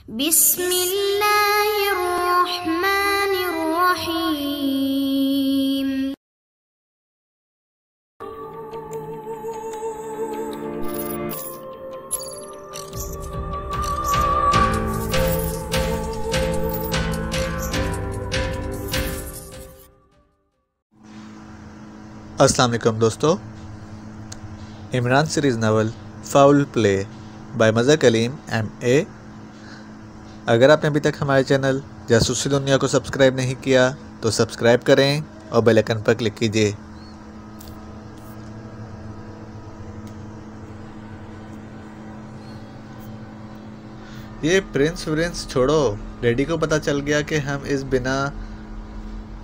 बिस्मिल्लाहिर्रहमानिर्रहीम। अस्सलाम वालेकुम दोस्तों, Imran series novel foul play by मज़ा कलीम MA। अगर आपने अभी तक हमारे चैनल जासूसी दुनिया को सब्सक्राइब नहीं किया तो सब्सक्राइब करें और बेल आइकन पर क्लिक कीजिए। ये प्रिंस छोड़ो, डैडी को पता चल गया कि हम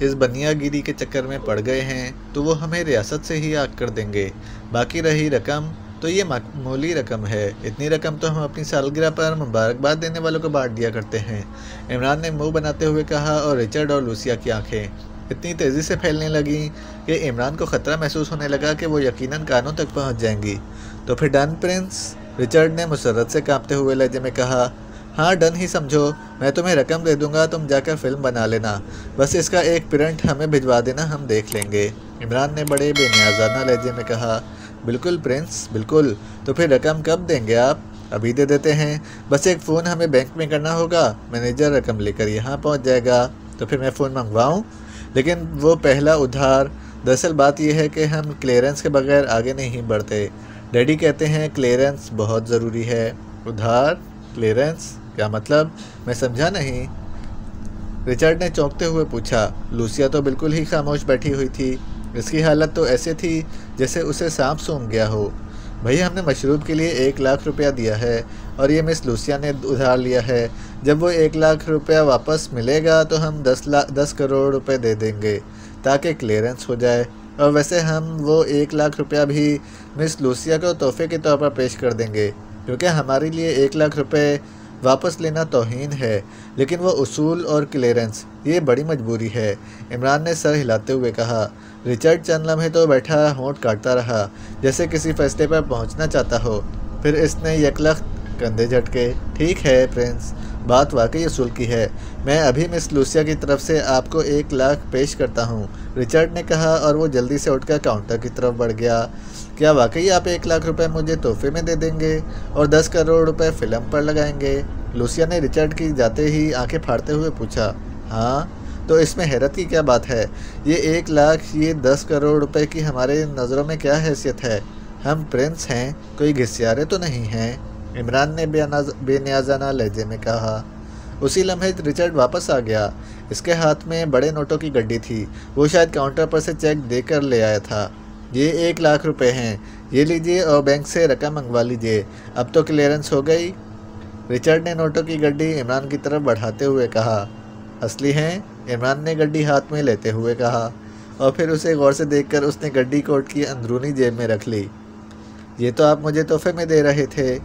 इस बनियागिरी के चक्कर में पड़ गए हैं तो वो हमें रियासत से ही आग कर देंगे। बाकी रही रकम तो ये मामूली रकम है, इतनी रकम तो हम अपनी सालगिरह पर मुबारकबाद देने वालों को बांट दिया करते हैं। इमरान ने मुंह बनाते हुए कहा और रिचर्ड और लूसिया की आंखें इतनी तेज़ी से फैलने लगीं कि इमरान को ख़तरा महसूस होने लगा कि वो यकीनन कानों तक पहुंच जाएंगी। तो फिर डन प्रिंस, रिचर्ड ने मुसर्रत से कांपते हुए लहजे में कहा। हाँ डन ही समझो, मैं तुम्हें रकम दे दूंगा, तुम जाकर फिल्म बना लेना, बस इसका एक प्रिंट हमें भिजवा देना, हम देख लेंगे। इमरान ने बड़े बेनियाज़ाना लहजे में कहा। बिल्कुल प्रिंस बिल्कुल, तो फिर रकम कब देंगे आप? अभी दे देते हैं, बस एक फ़ोन हमें बैंक में करना होगा, मैनेजर रकम लेकर यहाँ पहुँच जाएगा। तो फिर मैं फ़ोन मंगवाऊँ? लेकिन वो पहला उधार। दरअसल बात यह है कि हम क्लियरेंस के बगैर आगे नहीं बढ़ते। डैडी कहते हैं क्लियरेंस बहुत ज़रूरी है। उधार? क्लियरेंस? क्या मतलब? मैं समझा नहीं। रिचर्ड ने चौंकते हुए पूछा। लूसिया तो बिल्कुल ही खामोश बैठी हुई थी। इसकी हालत तो ऐसे थी जैसे उसे सांप सूंघ गया हो। भैया हमने मशरूब के लिए 1 लाख रुपया दिया है और ये मिस लूसिया ने उधार लिया है। जब वो 1 लाख रुपया वापस मिलेगा तो हम 10 करोड़ रुपए दे देंगे ताकि क्लियरेंस हो जाए। और वैसे हम वो 1 लाख रुपया भी मिस लूसिया को तोहफे के तौर पर पेश कर देंगे, क्योंकि हमारे लिए 1 लाख रुपए वापस लेना तौहीन है, लेकिन वो उसूल और क्लियरेंस ये बड़ी मजबूरी है। इमरान ने सर हिलाते हुए कहा। रिचर्ड चंद लम्हे तो बैठा होंठ काटता रहा, जैसे किसी फैसले पर पहुंचना चाहता हो। फिर इसने यकलख्त कंधे झटके। ठीक है प्रिंस, बात वाकई उसूल की है। मैं अभी मिस लूसिया की तरफ से आपको 1 लाख पेश करता हूँ, रिचर्ड ने कहा और वो जल्दी से उठकर काउंटर की तरफ बढ़ गया। क्या वाकई आप 1 लाख रुपए मुझे तोहफे में दे देंगे और 10 करोड़ रुपए फिल्म पर लगाएंगे? लूसिया ने रिचर्ड की जाते ही आंखें फाड़ते हुए पूछा। हाँ, तो इसमें हैरत की क्या बात है? ये 1 लाख, ये 10 करोड़ रुपए की हमारे नज़रों में क्या हैसियत है? हम प्रिंस हैं, कोई घिसियारे तो नहीं हैं, इमरान ने बेनियाज़ाना लहजे में कहा। उसी लम्हे रिचर्ड वापस आ गया। इसके हाथ में बड़े नोटों की गड्डी थी। वो शायद काउंटर पर से चेक देकर ले आया था। ये 1 लाख रुपए हैं, ये लीजिए और बैंक से रकम मंगवा लीजिए। अब तो क्लियरेंस हो गई। रिचर्ड ने नोटों की गड्डी इमरान की तरफ बढ़ाते हुए कहा। असली हैं? इमरान ने गड्डी हाथ में लेते हुए कहा और फिर उसे गौर से देखकर उसने गड्डी कोट की अंदरूनी जेब में रख ली। ये तो आप मुझे तोहफे में दे रहे थे।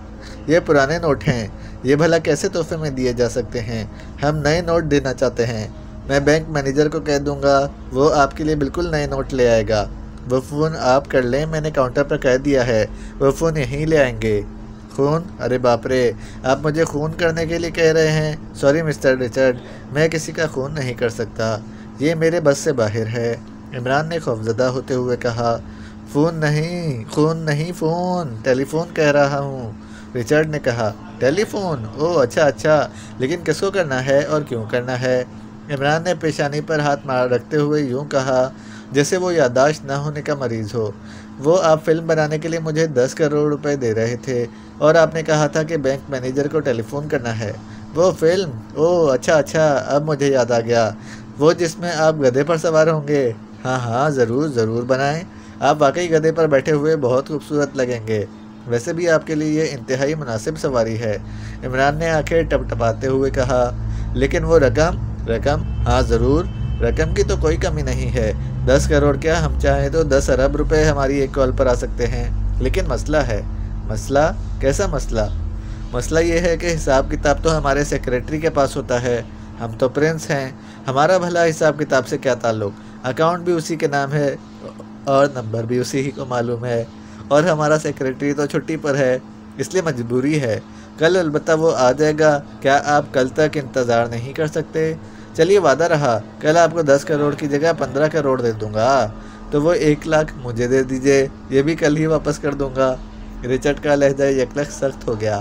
ये पुराने नोट हैं, ये भला कैसे तोहफे में दिए जा सकते हैं? हम नए नोट देना चाहते हैं। मैं बैंक मैनेजर को कह दूंगा, वो आपके लिए बिल्कुल नए नोट ले आएगा। वो फ़ोन आप कर लें, मैंने काउंटर पर कह दिया है, वो फ़ोन यहीं ले आएंगे। खून? अरे बाप रे, आप मुझे खून करने के लिए कह रहे हैं? सॉरी मिस्टर रिचर्ड, मैं किसी का खून नहीं कर सकता, ये मेरे बस से बाहर है, इमरान ने खौफजदा होते हुए कहा। फ़ोन नहीं, खून नहीं, फ़ोन, टेलीफोन कह रहा हूँ, रिचर्ड ने कहा। टेलीफोन? ओह अच्छा, लेकिन किसको करना है और क्यों करना है? इमरान ने पेशानी पर हाथ मार रखते हुए यूँ कहा जैसे वो याददाश्त न होने का मरीज़ हो। वो आप फिल्म बनाने के लिए मुझे 10 करोड़ रुपए दे रहे थे और आपने कहा था कि बैंक मैनेजर को टेलीफोन करना है। वो फिल्म? ओह अच्छा, अब मुझे याद आ गया, वो जिसमें आप गधे पर सवार होंगे। हाँ ज़रूर बनाएं, आप वाकई गधे पर बैठे हुए बहुत खूबसूरत लगेंगे। वैसे भी आपके लिए ये इंतहाई मुनासिब सवारी है, इमरान ने आंखें टपटपाते हुए कहा। लेकिन वो रकम? हाँ ज़रूर, रकम की तो कोई कमी नहीं है। 10 करोड़ क्या, हम चाहें तो 10 अरब रुपए हमारी एक कॉल पर आ सकते हैं। लेकिन मसला है। मसला? कैसा मसला? मसला ये है कि हिसाब किताब तो हमारे सेक्रेटरी के पास होता है, हम तो प्रिंस हैं, हमारा भला हिसाब किताब से क्या ताल्लुक़? अकाउंट भी उसी के नाम है और नंबर भी उसी ही को मालूम है, और हमारा सेक्रेटरी तो छुट्टी पर है, इसलिए मजबूरी है। कल अलबत्ता वो आ जाएगा। क्या आप कल तक इंतज़ार नहीं कर सकते? चलिए वादा रहा, कल आपको 10 करोड़ की जगह 15 करोड़ दे दूंगा। तो वो 1 लाख मुझे दे दीजिए, ये भी कल ही वापस कर दूंगा। रिचर्ड का लहजा यकलख सख्त हो गया।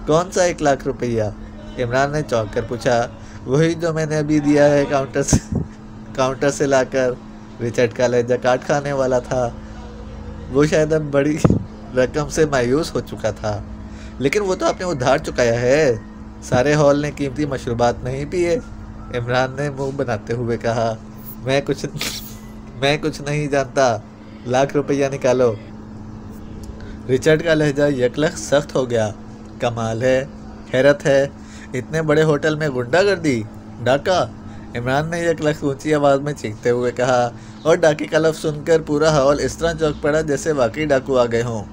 कौन सा 1 लाख रुपया? इमरान ने चौंक कर पूछा। वही जो मैंने अभी दिया है काउंटर से लाकर। रिचर्ड का लहजा काट खाने वाला था। वो शायद अब बड़ी रकम से मायूस हो चुका था। लेकिन वो तो आपने उधार चुकाया है। सारे हॉल ने कीमती मशरूबात नहीं पिए। इमरान ने मुंह बनाते हुए कहा, मैं कुछ नहीं जानता। लाख रुपया निकालो। रिचर्ड का लहजा यकलख सख्त हो गया। कमाल है, हैरत है, इतने बड़े होटल में गुंडागर्दी, डाका। इमरान ने यकलख ऊंची आवाज़ में चीखते हुए कहा, और डाके का लफ्ज़ सुनकर पूरा हॉल इस तरह चौंक पड़ा जैसे वाकई डाकू आ गए हों।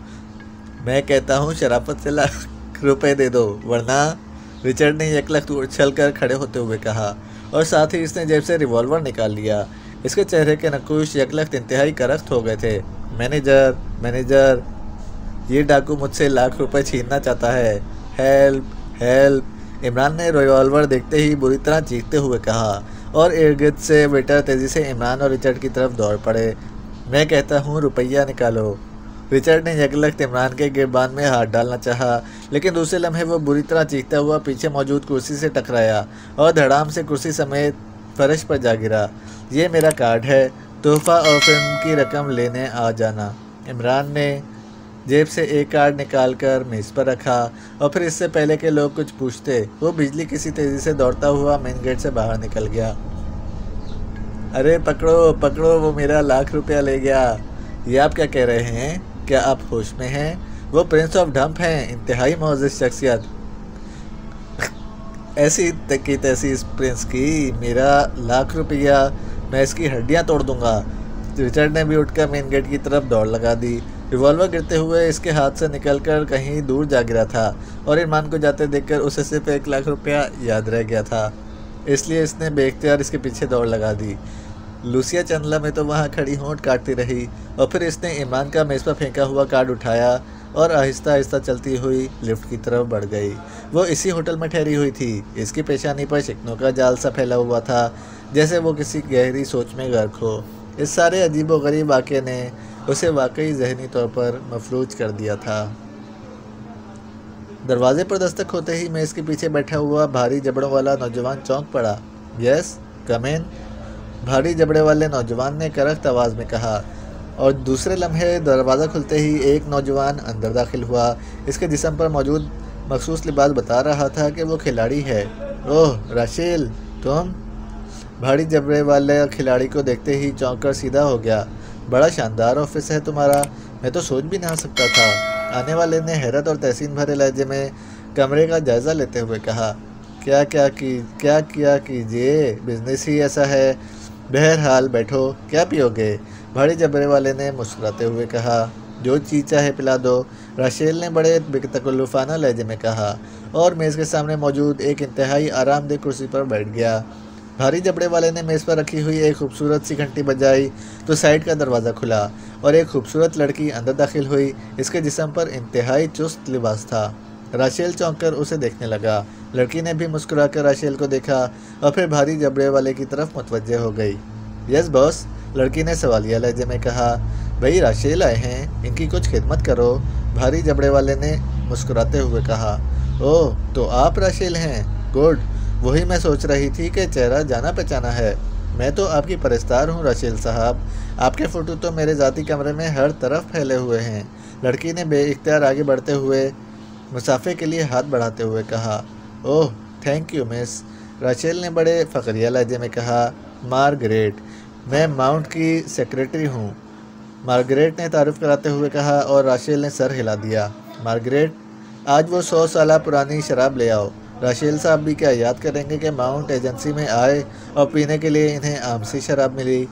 मैं कहता हूँ शराफत से लाख रुपए दे दो, वरना। रिचर्ड ने यकलख उछल कर खड़े होते हुए कहा, और साथ ही इसने जेब से रिवॉल्वर निकाल लिया। इसके चेहरे के नकुश यकलख इंतहाई करख्त हो गए थे। मैनेजर, ये डाकू मुझसे लाख रुपए छीनना चाहता है। Help help. इमरान ने रिवॉल्वर देखते ही बुरी तरह चीखते हुए कहा, और इर्द गिर्द से वेटर तेज़ी से इमरान और रिचर्ड की तरफ दौड़ पड़े। मैं कहता हूँ रुपया निकालो। रिचर्ड ने यकलख इमरान के गिरबान में हाथ डालना चाहा, लेकिन दूसरे लम्हे वो बुरी तरह चीखता हुआ पीछे मौजूद कुर्सी से टकराया और धड़ाम से कुर्सी समेत फर्श पर जा गिरा। ये मेरा कार्ड है, तोहफा और फिल्म की रकम लेने आ जाना। इमरान ने जेब से एक कार्ड निकालकर मेज़ पर रखा, और फिर इससे पहले कि लोग कुछ पूछते वो बिजली किसी तेज़ी से दौड़ता हुआ मेन गेट से बाहर निकल गया। अरे पकड़ो पकड़ो, वो मेरा लाख रुपया ले गया। ये आप क्या कह रहे हैं? क्या आप होश में हैं? वो प्रिंस ऑफ डंप हैं, इंतहाई मोअज़्ज़ज़ शख्सियत। ऐसी तकी तैसी इस प्रिंस की, मेरा लाख रुपया, मैं इसकी हड्डियां तोड़ दूंगा। रिचर्ड ने भी उठकर मेन गेट की तरफ दौड़ लगा दी। रिवॉल्वर गिरते हुए इसके हाथ से निकलकर कहीं दूर जा गिरा था, और इरमान को जाते देखकर उसे सिर्फ 1 लाख रुपया याद रह गया था। इसलिए इसने बेख्तियार इसके पीछे दौड़ लगा दी। लूसिया चंदला में तो वहाँ खड़ी होंठ काटती रही, और फिर इसने इमरान का मेज़ पर फेंका हुआ कार्ड उठाया और आहिस्ता आहिस्ता चलती हुई लिफ्ट की तरफ बढ़ गई। वो इसी होटल में ठहरी हुई थी। इसकी पेशानी पर शिकनों का जाल सा फैला हुआ था, जैसे वो किसी गहरी सोच में गर्क हो। इस सारे अजीब व गरीब वाक़े ने उसे वाकई ज़हनी तौर पर मफलूज कर दिया था। दरवाजे पर दस्तक होते ही मेज़ के पीछे बैठा हुआ भारी जबड़ों वाला नौजवान चौंक पड़ा। यस कम इन। भारी जबड़े वाले नौजवान ने करख्त आवाज़ में कहा, और दूसरे लम्हे दरवाज़ा खुलते ही एक नौजवान अंदर दाखिल हुआ। इसके जिस्म पर मौजूद मखसूस लिबास बता रहा था कि वो खिलाड़ी है। ओह राशेल, तुम? भारी जबड़े वाले खिलाड़ी को देखते ही चौंक कर सीधा हो गया। बड़ा शानदार ऑफिस है तुम्हारा, मैं तो सोच भी ना सकता था। आने वाले ने हैरत और तहसीन भरे लहजे में कमरे का जायज़ा लेते हुए कहा, क्या किया कीजिए, बिजनेस ही ऐसा है। बहरहाल बैठो, क्या पियोगे? भारी जबड़े वाले ने मुस्कुराते हुए कहा, जो चीज़ चाहे पिला दो। राशेल ने बड़े बेतकल्लुफ़ाना लहजे में कहा, और मेज़ के सामने मौजूद एक इंतहाई आरामदेह कुर्सी पर बैठ गया। भारी जबड़े वाले ने मेज़ पर रखी हुई एक खूबसूरत सी घंटी बजाई तो साइड का दरवाज़ा खुला और एक खूबसूरत लड़की अंदर दाखिल हुई। इसके जिस्म पर इंतहाई चुस्त लिबास था। राशेल चौंक कर उसे देखने लगा। लड़की ने भी मुस्कुराकर राशेल को देखा और फिर भारी जबड़े वाले की तरफ मुतवज्जे हो गई। यस बॉस, लड़की ने सवालिया लहजे में कहा। भाई राशेल आए हैं, इनकी कुछ खिदमत करो, भारी जबड़े वाले ने मुस्कुराते हुए कहा। ओह तो आप राशेल हैं, गुड। वही मैं सोच रही थी कि चेहरा जाना पहचाना है। मैं तो आपकी परस्तार हूँ राशेल साहब। आपके फ़ोटो तो मेरे ज़ाती कमरे में हर तरफ फैले हुए हैं। लड़की ने बेइख्तियार आगे बढ़ते हुए मुसाफे के लिए हाथ बढ़ाते हुए कहा। Oh thank you miss, Rachel ने बड़े फ़खरिया लहजे में कहा। मार्गरेट, मैं माउंट की सेक्रेटरी हूँ, मार्गरेट ने तारुफ कराते हुए कहा, और राशेल ने सर हिला दिया। मार्गरेट, आज वो 100 साल पुरानी शराब ले आओ। राशेल साहब भी क्या याद करेंगे कि माउंट एजेंसी में आए और पीने के लिए इन्हें आमसी शराब मिली।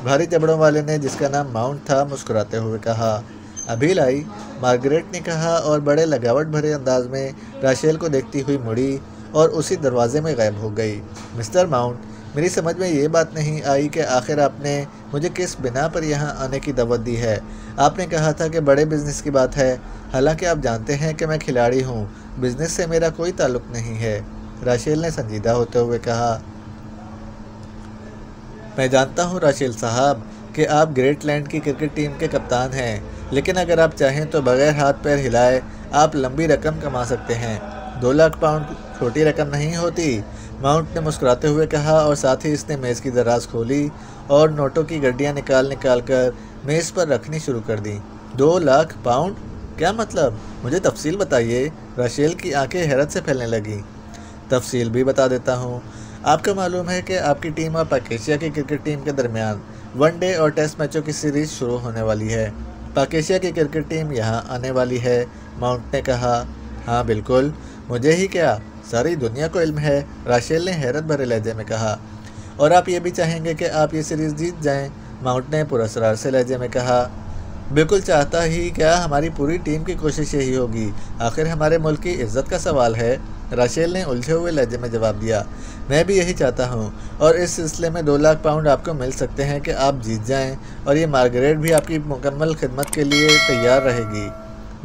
भारी जबड़ों वाले ने, जिसका नाम माउंट था, मुस्कुराते हुए कहा। अभी लाई, मार्गरेट ने कहा, और बड़े लगावट भरे अंदाज में राशेल को देखती हुई मुड़ी और उसी दरवाजे में गायब हो गई। मिस्टर माउंट, मेरी समझ में ये बात नहीं आई कि आखिर आपने मुझे किस बिना पर यहाँ आने की दावत दी है। आपने कहा था कि बड़े बिजनेस की बात है, हालांकि आप जानते हैं कि मैं खिलाड़ी हूँ, बिजनेस से मेरा कोई ताल्लुक नहीं है। राशेल ने संजीदा होते हुए कहा। मैं जानता हूँ राशेल साहब कि आप ग्रेटलैंड की क्रिकेट टीम के कप्तान हैं, लेकिन अगर आप चाहें तो बगैर हाथ पैर हिलाए आप लंबी रकम कमा सकते हैं। 2 लाख पाउंड छोटी रकम नहीं होती, माउंट ने मुस्कुराते हुए कहा और साथ ही इसने मेज़ की दराज खोली और नोटों की गड्डियाँ निकाल कर मेज़ पर रखनी शुरू कर दी। 2 लाख पाउंड? क्या मतलब? मुझे तफसील बताइए। राशेल की आंखें हैरत से फैलने लगीं। तफसील भी बता देता हूँ। आपको मालूम है कि आपकी टीम और पाकेशिया की क्रिकेट टीम के दरमियान वनडे और टेस्ट मैचों की सीरीज़ शुरू होने वाली है। पाकेशिया की क्रिकेट टीम यहाँ आने वाली है, माउंट ने कहा। हाँ बिल्कुल, मुझे ही क्या, सारी दुनिया को इल्म है, राशेल ने हैरत भरे लहजे में कहा। और आप ये भी चाहेंगे कि आप ये सीरीज़ जीत जाएं, माउंट ने पुरस्कार से लहजे में कहा। बिल्कुल चाहता ही क्या, हमारी पूरी टीम की कोशिश यही होगी, आखिर हमारे मुल्क की इज्जत का सवाल है, राशेल ने उलझे हुए लहजे में जवाब दिया। मैं भी यही चाहता हूँ, और इस सिलसिले में 2 लाख पाउंड आपको मिल सकते हैं कि आप जीत जाएं, और ये मार्गरेट भी आपकी मुकम्मल खिदमत के लिए तैयार रहेगी,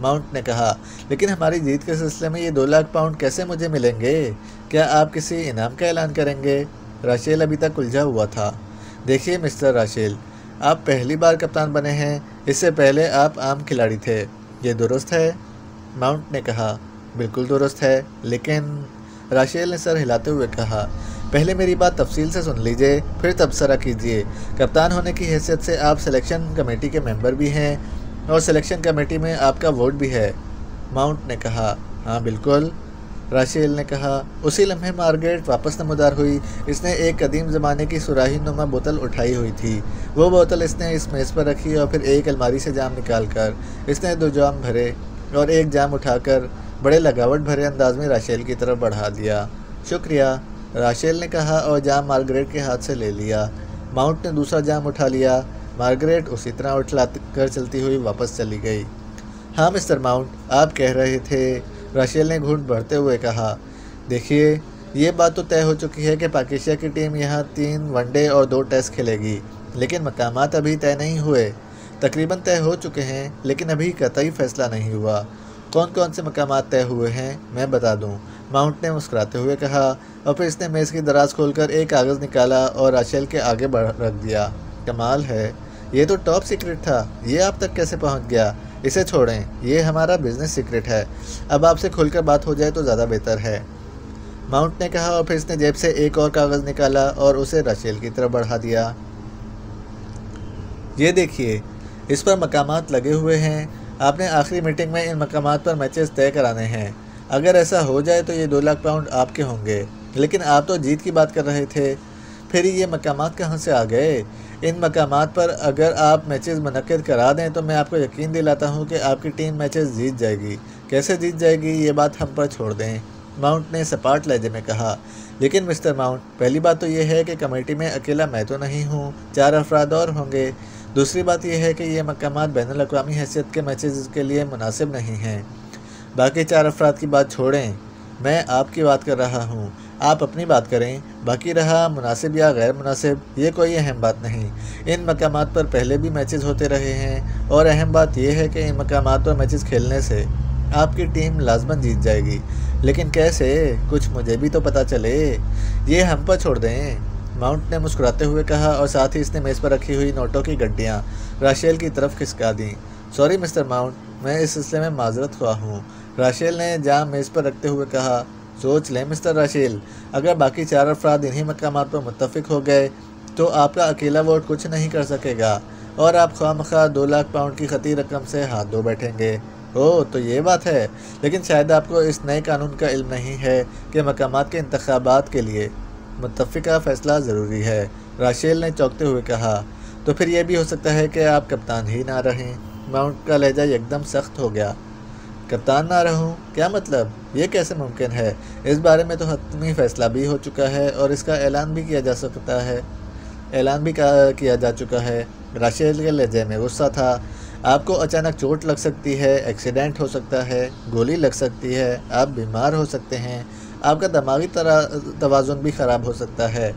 माउंट ने कहा। लेकिन हमारी जीत के सिलसिले में ये 2 लाख पाउंड कैसे मुझे मिलेंगे? क्या आप किसी इनाम का ऐलान करेंगे? राशेल अभी तक उलझा हुआ था। देखिए मिस्टर राशेल, आप पहली बार कप्तान बने हैं, इससे पहले आप आम खिलाड़ी थे, ये दुरुस्त है? माउंट ने कहा। बिल्कुल दुरुस्त है, लेकिन राशेल ने सर हिलाते हुए कहा। पहले मेरी बात तफसील से सुन लीजिए, फिर तबसरा कीजिए। कप्तान होने की हैसियत से आप सिलेक्शन कमेटी के मेंबर भी हैं, और सिलेक्शन कमेटी में आपका वोट भी है, माउंट ने कहा। हाँ बिल्कुल, राशेल ने कहा। उसी लम्हे मार्गरेट वापस नमदार हुई। इसने एक कदीम ज़माने की सुराही नुमा बोतल उठाई हुई थी। वो बोतल इसने इस मेज़ पर रखी और फिर एक अलमारी से जाम निकालकर इसने 2 जाम भरे और एक जाम उठाकर बड़े लगावट भरे अंदाज में राशेल की तरफ बढ़ा दिया। शुक्रिया, राशेल ने कहा और जाम मार्गरेट के हाथ से ले लिया। माउंट ने दूसरा जाम उठा लिया। मार्गरेट उसी तरह उठला कर चलती हुई वापस चली गई। हाँ मिस्टर माउंट, आप कह रहे थे, राशेल ने घूंट भरते हुए कहा। देखिए, ये बात तो तय हो चुकी है कि पाकिस्तान की टीम यहाँ 3 वनडे और 2 टेस्ट खेलेगी, लेकिन मकामात अभी तय नहीं हुए। तकरीबन तय हो चुके हैं, लेकिन अभी कतई फैसला नहीं हुआ। कौन कौन से मकामात तय हुए हैं मैं बता दूं, माउंट ने मुस्कुराते हुए कहा, और फिर इसने मेज़ की दराज खोलकर एक कागज़ निकाला और राशेल के आगे रख दिया। कमाल है, ये तो टॉप सीक्रेट था, ये आप तक कैसे पहुंच गया? इसे छोड़ें, ये हमारा बिजनेस सीक्रेट है। अब आपसे खुलकर बात हो जाए तो ज़्यादा बेहतर है, माउंट ने कहा, और फिर इसने जेब से एक और कागज़ निकाला और उसे राशेल की तरफ बढ़ा दिया। ये देखिए, इस पर मकामात लगे हुए हैं। आपने आखिरी मीटिंग में इन मकामात पर मैचेस तय कराने हैं। अगर ऐसा हो जाए तो ये 2 लाख पाउंड आपके होंगे। लेकिन आप तो जीत की बात कर रहे थे, फिर ये मकामात कहाँ से आ गए? इन मकामात पर अगर आप मैचेस मुनक्किद करा दें तो मैं आपको यकीन दिलाता हूँ कि आपकी टीम मैचेस जीत जाएगी। कैसे जीत जाएगी ये बात हम पर छोड़ दें, माउंट ने सपाट लहजे में कहा। लेकिन मिस्टर माउंट, पहली बात तो यह है कि कमेटी में अकेला मैं तो नहीं हूँ, 4 अफराद और होंगे। दूसरी बात यह है कि ये मकामात बैनुल अक़वामी हैसियत के मैचेस के लिए मुनासिब नहीं हैं। बाकी 4 अफराद की बात छोड़ें, मैं आपकी बात कर रहा हूँ, आप अपनी बात करें। बाकी रहा मुनासिब या गैर मुनासिब, ये कोई अहम बात नहीं। इन मकामात पर पहले भी मैचेस होते रहे हैं, और अहम बात यह है कि इन मकामात पर मैचेस खेलने से आपकी टीम लाजमन जीत जाएगी। लेकिन कैसे, कुछ मुझे भी तो पता चले। ये हम पर छोड़ दें, माउंट ने मुस्कुराते हुए कहा, और साथ ही इसने मेज़ पर रखी हुई नोटों की गड्डियाँ राशेल की तरफ खिसका दी। सॉरी मिस्टर माउंट, मैं इस सिलसिले में माजरत ख्वाह हूँ, राशेल ने जाम मेज़ पर रखते हुए कहा। सोच लें मिस्टर राशेल, अगर बाकी 4 अफराद इन्हीं मकामात पर मुत्तफिक हो गए तो आपका अकेला वोट कुछ नहीं कर सकेगा, और आप ख्वामख्वाह 2 लाख पाउंड की खती रकम से हाथ धो बैठेंगे। ओह, तो ये बात है। लेकिन शायद आपको इस नए कानून का इल्म नहीं है कि मकामात के इंतखाबात के लिए मुत्तफ़िका फ़ैसला ज़रूरी है, राशेल ने चौंकते हुए कहा। तो फिर यह भी हो सकता है कि आप कप्तान ही ना रहें, माउंट का लहजा एकदम सख्त हो गया। कप्तान ना रहूं, क्या मतलब? ये कैसे मुमकिन है? इस बारे में तो हतमी फ़ैसला भी हो चुका है और इसका ऐलान भी किया जा चुका है। राशेल के लहजे में गुस्सा था। आपको अचानक चोट लग सकती है, एक्सीडेंट हो सकता है, गोली लग सकती है, आप बीमार हो सकते हैं, आपका दिमागी तवाज़ुन भी ख़राब हो सकता है।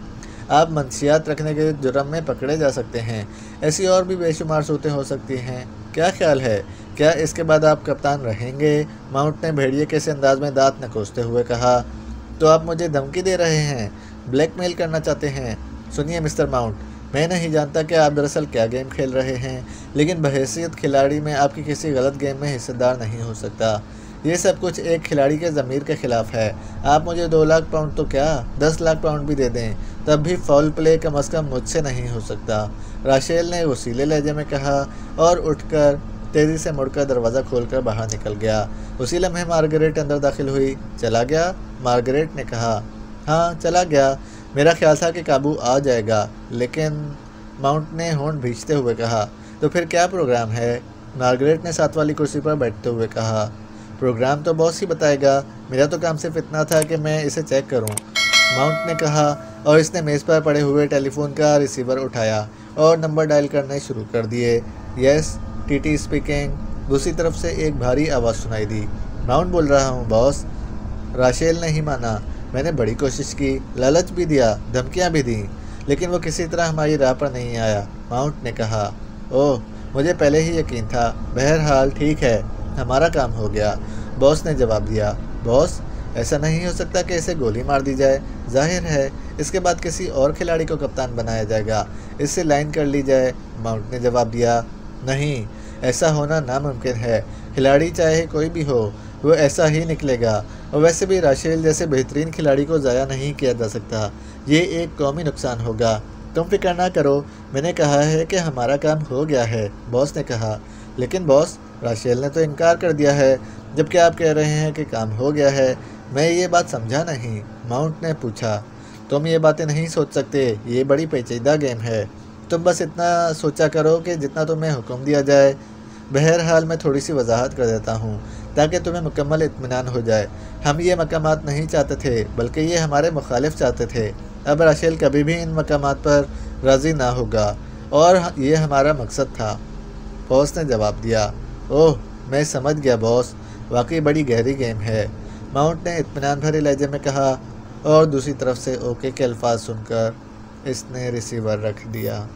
आप मंशियात रखने के जुर्म में पकड़े जा सकते हैं। ऐसी और भी बेशुमार सूरतें हो सकती हैं। क्या ख्याल है, क्या इसके बाद आप कप्तान रहेंगे? माउंट ने भेड़िए के से अंदाज में दांत नकोसते हुए कहा। तो आप मुझे धमकी दे रहे हैं, ब्लैकमेल करना चाहते हैं? सुनिए मिस्टर माउंट, मैं नहीं जानता कि आप दरअसल क्या गेम खेल रहे हैं, लेकिन बहैसियत खिलाड़ी में आपकी किसी गलत गेम में हिस्सेदार नहीं हो सकता। ये सब कुछ एक खिलाड़ी के ज़मीर के खिलाफ है। आप मुझे 2 लाख पाउंड तो क्या 10 लाख पाउंड भी दे दें, तब भी फाउल प्ले कम अज़ कम मुझसे नहीं हो सकता। राशेल ने वसीले लहजे में कहा और उठकर तेज़ी से मुड़कर दरवाज़ा खोलकर बाहर निकल गया। उसी लम्हे मार्गरेट अंदर दाखिल हुई। चला गया? मार्गरेट ने कहा। हाँ, चला गया। मेरा ख्याल था कि काबू आ जाएगा, लेकिन माउंट ने होंठ भींचते हुए कहा। तो फिर क्या प्रोग्राम है? मार्गरेट ने साथ वाली कुर्सी पर बैठते हुए कहा। प्रोग्राम तो बॉस ही बताएगा, मेरा तो काम सिर्फ इतना था कि मैं इसे चेक करूं, माउंट ने कहा और इसने मेज़ पर पड़े हुए टेलीफोन का रिसीवर उठाया और नंबर डायल करने शुरू कर दिए। Yes, TT speaking. दूसरी तरफ से एक भारी आवाज़ सुनाई दी। माउंट बोल रहा हूँ बॉस। राशेल ने ही माना। मैंने बड़ी कोशिश की, लालच भी दिया, धमकियाँ भी दी, लेकिन वो किसी तरह हमारी राह पर नहीं आया, माउंट ने कहा। ओह, मुझे पहले ही यकीन था। बहरहाल ठीक है, हमारा काम हो गया, बॉस ने जवाब दिया। बॉस, ऐसा नहीं हो सकता कि इसे गोली मार दी जाए। जाहिर है इसके बाद किसी और खिलाड़ी को कप्तान बनाया जाएगा, इससे लाइन कर ली जाए, माउंट ने जवाब दिया। नहीं, ऐसा होना नामुमकिन है। खिलाड़ी चाहे कोई भी हो, वो ऐसा ही निकलेगा। और वैसे भी राशेल जैसे बेहतरीन खिलाड़ी को ज़ाया नहीं किया जा सकता। ये एक कौमी नुकसान होगा। तुम फिक्र ना करो, मैंने कहा है कि हमारा काम हो गया है, बॉस ने कहा। लेकिन बॉस, राशेल ने तो इनकार कर दिया है, जबकि आप कह रहे हैं कि काम हो गया है। मैं ये बात समझा नहीं, माउंट ने पूछा। तुम ये बातें नहीं सोच सकते, ये बड़ी पेचीदा गेम है। तुम बस इतना सोचा करो कि जितना तुम्हें हुक्म दिया जाए। बहरहाल मैं थोड़ी सी वजाहत कर देता हूँ ताकि तुम्हें मुकम्मल इत्मीनान हो जाए। हम ये मकामात नहीं चाहते थे, बल्कि ये हमारे मुखालिफ चाहते थे। अब राशेल कभी भी इन मकामात पर राज़ी ना होगा और ये हमारा मकसद था, बॉस ने जवाब दिया। ओह, मैं समझ गया बॉस, वाकई बड़ी गहरी गेम है, माउंट ने इत्मीनान भरे लहजे में कहा और दूसरी तरफ से ओके के अल्फाज सुनकर इसने रिसीवर रख दिया।